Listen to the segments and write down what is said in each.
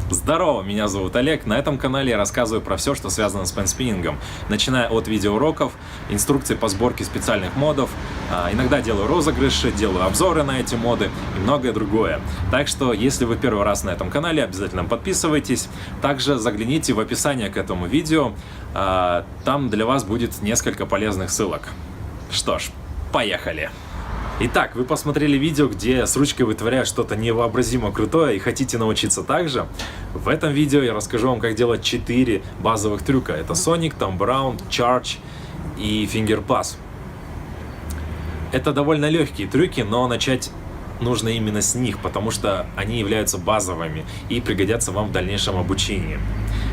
Здорово, меня зовут Олег. На этом канале я рассказываю про все, что связано с пенспиннингом, начиная от видеоуроков, инструкций по сборке специальных модов, иногда делаю розыгрыши, делаю обзоры на эти моды и многое другое. Так что, если вы первый раз на этом канале, обязательно подписывайтесь. Также загляните в описание к этому видео, там для вас будет несколько полезных ссылок. Что ж, поехали! Итак, вы посмотрели видео, где с ручкой вытворяют что-то невообразимо крутое и хотите научиться так же? В этом видео я расскажу вам, как делать 4 базовых трюка. Это Sonic, Thumb Around, Charge и Finger Pass. Это довольно легкие трюки, но начать нужно именно с них, потому что они являются базовыми и пригодятся вам в дальнейшем обучении.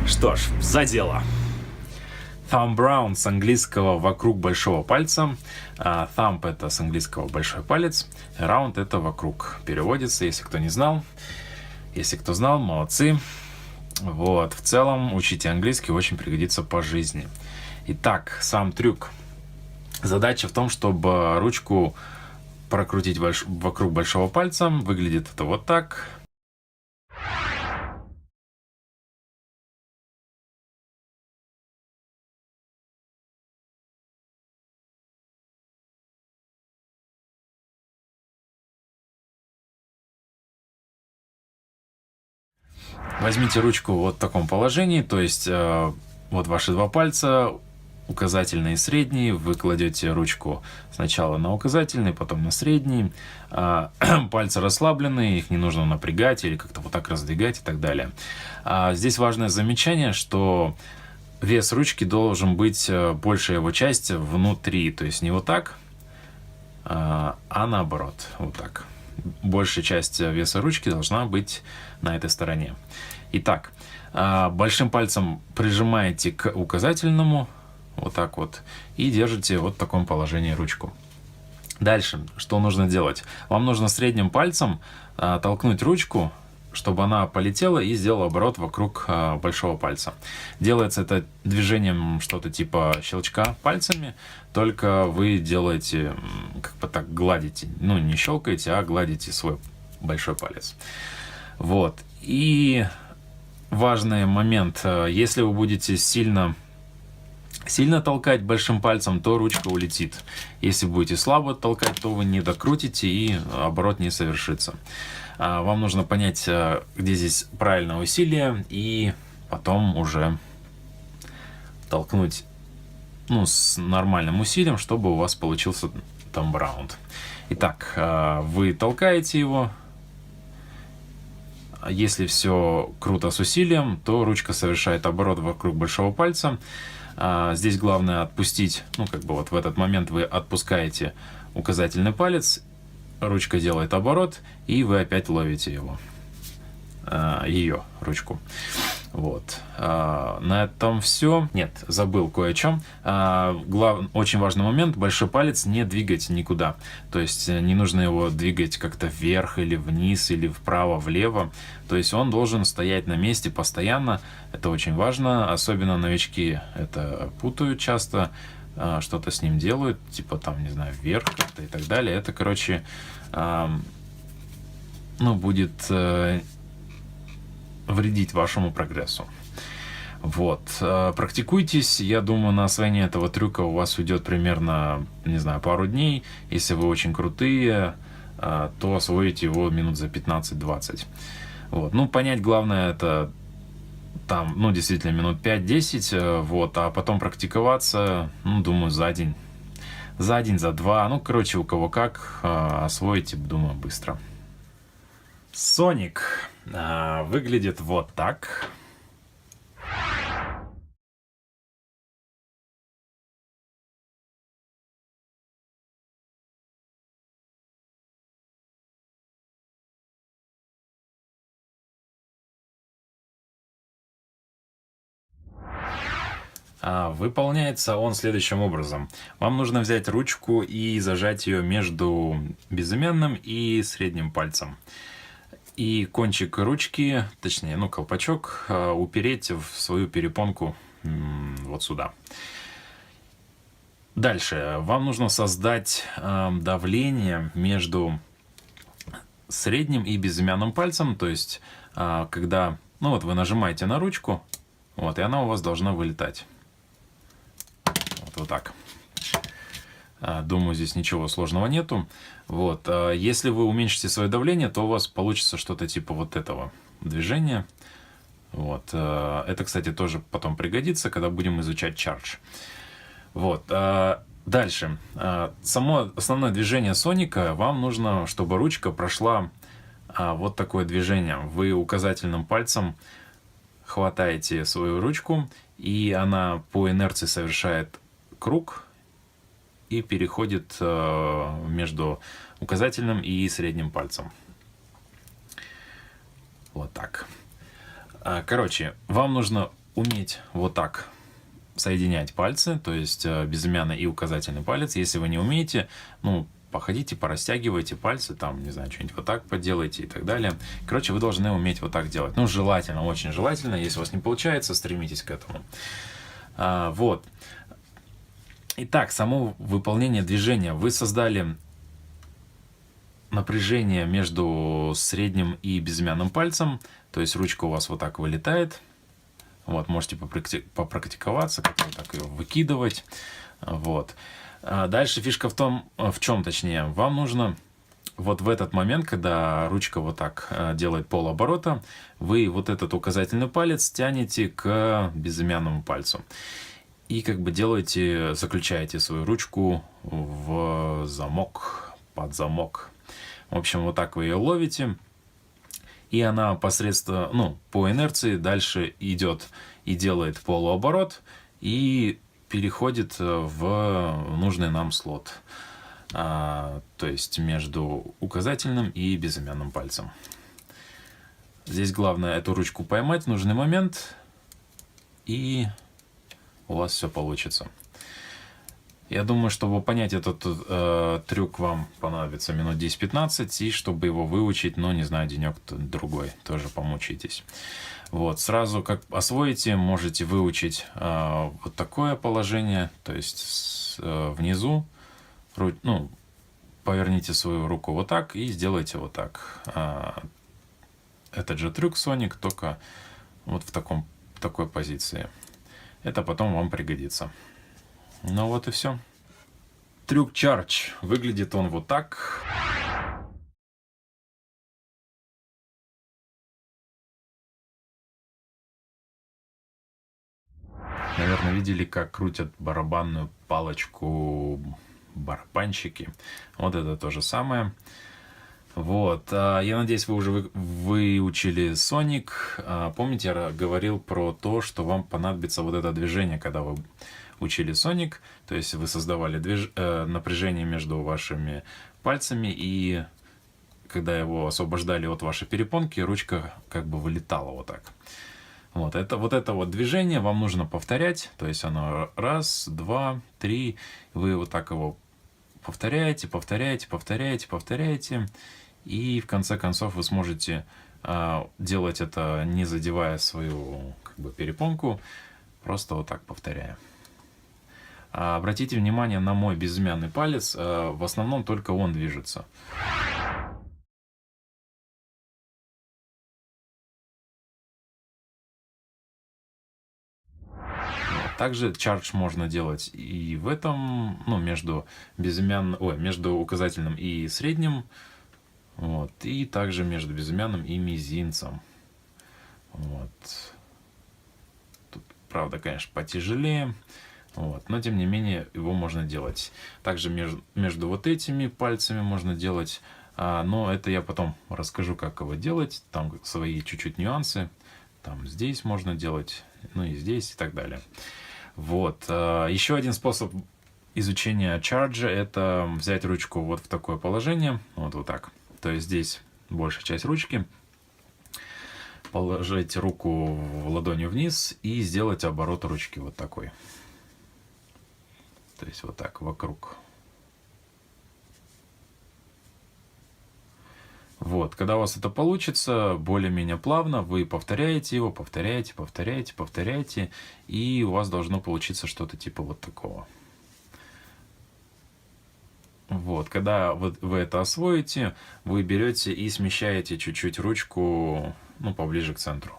Что ж, за дело! Thumb Around с английского «вокруг большого пальца». Thumb — это с английского «большой палец». Around — это «вокруг». Переводится, если кто не знал. Если кто знал, молодцы. Вот, в целом, учите английский, очень пригодится по жизни. Итак, сам трюк. Задача в том, чтобы ручку прокрутить вокруг большого пальца. Выглядит это вот так. Возьмите ручку вот в таком положении, то есть вот ваши два пальца, указательный и средний, вы кладете ручку сначала на указательный, потом на средний, пальцы расслаблены, их не нужно напрягать или как-то вот так раздвигать и так далее. Здесь важное замечание, что вес ручки должен быть большая его часть внутри, то есть не вот так, а наоборот, вот так. Большая часть веса ручки должна быть на этой стороне. Итак, большим пальцем прижимаете к указательному, вот так вот, и держите вот в таком положении ручку. Дальше, что нужно делать? Вам нужно средним пальцем толкнуть ручку, чтобы она полетела и сделала оборот вокруг большого пальца. Делается это движением что-то типа щелчка пальцами, только вы делаете, как бы так гладите, ну не щелкаете, а гладите свой большой палец. Вот. И важный момент, если вы будете сильно толкать большим пальцем, то ручка улетит. Если будете слабо толкать, то вы не докрутите и оборот не совершится. Вам нужно понять, где здесь правильное усилие, и потом уже толкнуть с нормальным усилием, чтобы у вас получился Thumb Around. Итак, вы толкаете его. Если все круто с усилием, то ручка совершает оборот вокруг большого пальца. Здесь главное отпустить, вот в этот момент вы отпускаете указательный палец, ручка делает оборот, и вы опять ловите ее ручку. Вот. На этом все. Нет, забыл кое о чем. Очень важный момент: большой палец не двигать никуда. То есть не нужно его двигать как-то вверх или вниз, или вправо, влево. То есть он должен стоять на месте постоянно. Это очень важно. Особенно новички это путают часто. Что-то с ним делают, типа там, не знаю, вверх как-то и так далее. Это, короче, будет вредить вашему прогрессу. Вот. Практикуйтесь. Я думаю, на освоение этого трюка у вас уйдет примерно, не знаю, пару дней. Если вы очень крутые, то освоите его минут за 15-20. Вот. Понять главное это там, действительно, минут 5-10, вот, а потом практиковаться, думаю, за день, за два, короче, у кого как, освоите, думаю, быстро. Sonic выглядит вот так. Выполняется он следующим образом. Вам нужно взять ручку и зажать ее между безымянным и средним пальцем. И кончик ручки, точнее, колпачок, упереть в свою перепонку вот сюда. Дальше вам нужно создать давление между средним и безымянным пальцем, то есть когда Ну вот вы нажимаете на ручку, вот, и она у вас должна вылетать. Вот так. Думаю, здесь ничего сложного нету. Вот. Если вы уменьшите свое давление, то у вас получится что-то типа вот этого движения. Вот. Это, кстати, тоже потом пригодится, когда будем изучать Charge. Вот. Дальше. Само основное движение Соника, вам нужно, чтобы ручка прошла вот такое движение. Вы указательным пальцем хватаете свою ручку, и она по инерции совершает круг и переходит между указательным и средним пальцем. Вот так. Короче, вам нужно уметь вот так соединять пальцы, то есть безымянный и указательный палец. Если вы не умеете, ну, походите, порастягивайте пальцы, там, не знаю, что-нибудь вот так поделайте и так далее. Короче, вы должны уметь вот так делать. Ну, желательно, очень желательно. Если у вас не получается, стремитесь к этому. Вот. Итак, само выполнение движения. Вы создали напряжение между средним и безымянным пальцем, то есть ручка у вас вот так вылетает. Вот, можете попрактиковаться, как вот так ее выкидывать. Вот. Дальше фишка в том, в чем точнее, вам нужно вот в этот момент, когда ручка вот так делает полоборота, вы вот этот указательный палец тянете к безымянному пальцу. И как бы делаете, заключаете свою ручку в замок, под замок. В общем, вот так вы ее ловите. И она посредством, ну, по инерции дальше идет и делает полуоборот. И переходит в нужный нам слот. То есть между указательным и безымянным пальцем. Здесь главное эту ручку поймать в нужный момент. И у вас все получится. Я думаю, чтобы понять этот трюк, вам понадобится минут 10-15, и чтобы его выучить, ну, не знаю, денек-другой, тоже помучитесь. Вот, сразу как освоите, можете выучить вот такое положение, то есть внизу, ну, поверните свою руку вот так и сделайте вот так. Этот же трюк Sonic, только вот в такой позиции. Это потом вам пригодится. Ну вот и все. Трюк Charge. Выглядит он вот так. Наверное, видели, как крутят барабанную палочку барабанщики. Вот это то же самое. Вот. Я надеюсь, вы уже выучили Sonic. Помните, я говорил про то, что вам понадобится вот это движение, когда вы учили Sonic. То есть вы создавали напряжение между вашими пальцами, и когда его освобождали от вашей перепонки, ручка как бы вылетала вот так. Вот это вот движение вам нужно повторять. То есть оно раз, два, три. Вы вот так его повторяете, повторяете, повторяете, повторяете. И в конце концов вы сможете делать это, не задевая свою как бы перепонку, просто вот так повторяя. Обратите внимание на мой безымянный палец, в основном только он движется. Также Charge можно делать и в этом, ну, между указательным и средним, вот, и также между безымянным и мизинцем. Вот. Тут, правда, конечно, потяжелее, вот, но тем не менее его можно делать. Также между вот этими пальцами можно делать, но это я потом расскажу, как его делать. Там свои чуть-чуть нюансы. Там здесь можно делать, ну и здесь, и так далее. Вот. Еще один способ изучения Charge — это взять ручку вот в такое положение, вот так. То есть здесь большая часть ручки, положить руку ладонью вниз и сделать оборот ручки вот такой. То есть вот так вокруг. Вот, когда у вас это получится более-менее плавно, вы повторяете его, повторяете, повторяете, повторяете, и у вас должно получиться что-то типа вот такого. Вот, когда вы это освоите, вы берете и смещаете чуть-чуть ручку ну, поближе к центру.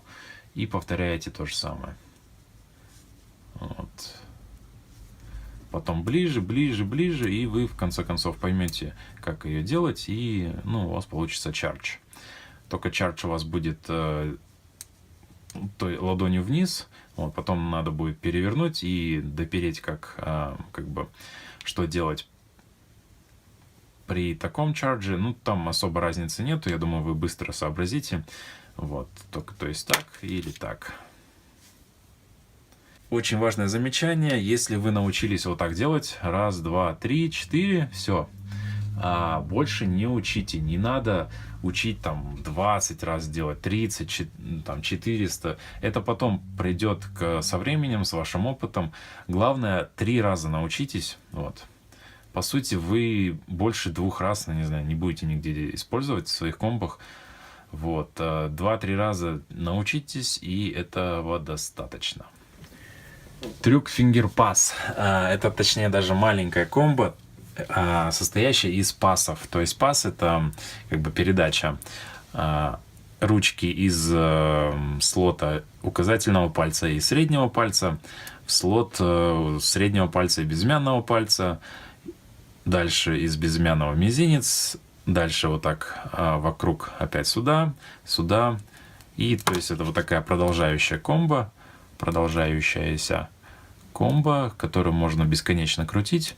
И повторяете то же самое. Вот. Потом ближе, ближе, ближе, и вы в конце концов поймете, как ее делать, и, ну, у вас получится чардж. Только чардж у вас будет той ладонью вниз, вот, потом надо будет перевернуть и допереть, как бы, что делать при таком чардже. Ну, там особо разницы нету, я думаю, вы быстро сообразите. Вот, только, то есть так или так. Очень важное замечание, если вы научились вот так делать, 1, 2, 3, 4, все, больше не учите, не надо учить там 20 раз делать, 30, там 400, это потом придет со временем, с вашим опытом, главное 3 раза научитесь, вот. По сути, вы больше 2 раз, не знаю, не будете нигде использовать в своих комбах, вот, 2-3 раза научитесь, и этого достаточно. Трюк Finger Pass. Это, точнее, даже маленькая комбо, состоящая из пасов. То есть пас — это как бы передача ручки из слота указательного пальца и среднего пальца в слот среднего пальца и безымянного пальца. Дальше из безымянного мизинец. Дальше вот так вокруг опять сюда, сюда. И то есть это вот такая продолжающаяся комбо, которую можно бесконечно крутить,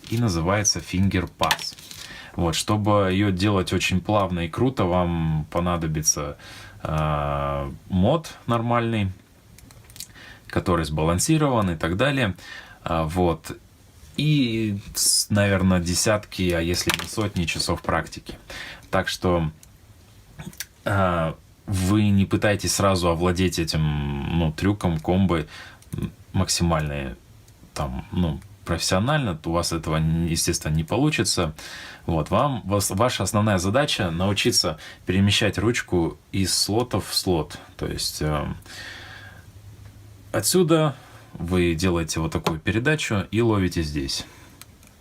и называется Finger Pass. Вот, чтобы ее делать очень плавно и круто, вам понадобится мод нормальный, который сбалансирован и так далее. Вот. И, наверное, десятки, а если не сотни часов практики. Так что вы не пытайтесь сразу овладеть этим, трюком, комбо максимально профессионально, то у вас этого, естественно, не получится. Вот, ваша основная задача научиться перемещать ручку из слотов в слот. То есть отсюда вы делаете вот такую передачу и ловите здесь.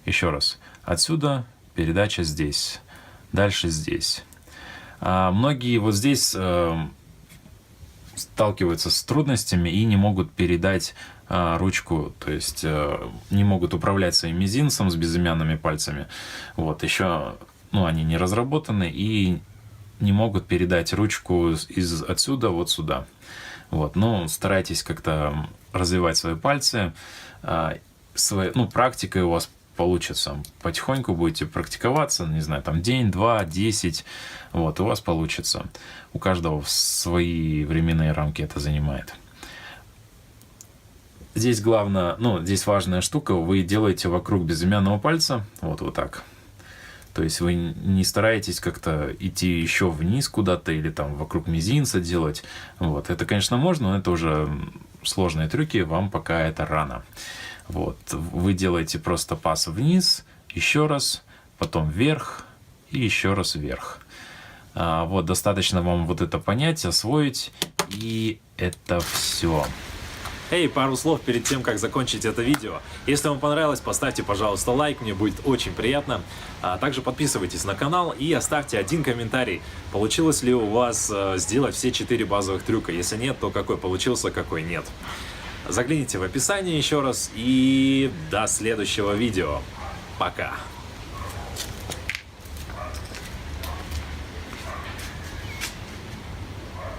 Еще раз. Отсюда передача здесь. Дальше здесь. Многие вот здесь сталкиваются с трудностями и не могут передать ручку, то есть не могут управлять своим мизинцем с безымянными пальцами. Вот, еще, они не разработаны и не могут передать ручку отсюда вот сюда. Вот, старайтесь как-то развивать свои пальцы. Практикой у вас получится. Потихоньку будете практиковаться, не знаю, там день, 2, 10, вот, у вас получится. У каждого свои временные рамки это занимает. Здесь главное, здесь важная штука, вы делаете вокруг безымянного пальца, вот так. То есть вы не стараетесь как-то идти еще вниз куда-то или там вокруг мизинца делать. Вот. Это, конечно, можно, но это уже сложные трюки, вам пока это рано. Вот. Вы делаете просто пас вниз, еще раз, потом вверх и еще раз вверх. Вот, достаточно вам вот это понять, освоить, и это все. Пару слов перед тем, как закончить это видео. Если вам понравилось, поставьте, пожалуйста, лайк, мне будет очень приятно. Также подписывайтесь на канал и оставьте один комментарий. Получилось ли у вас сделать все 4 базовых трюка? Если нет, то какой получился, какой нет. Загляните в описание еще раз и до следующего видео. Пока!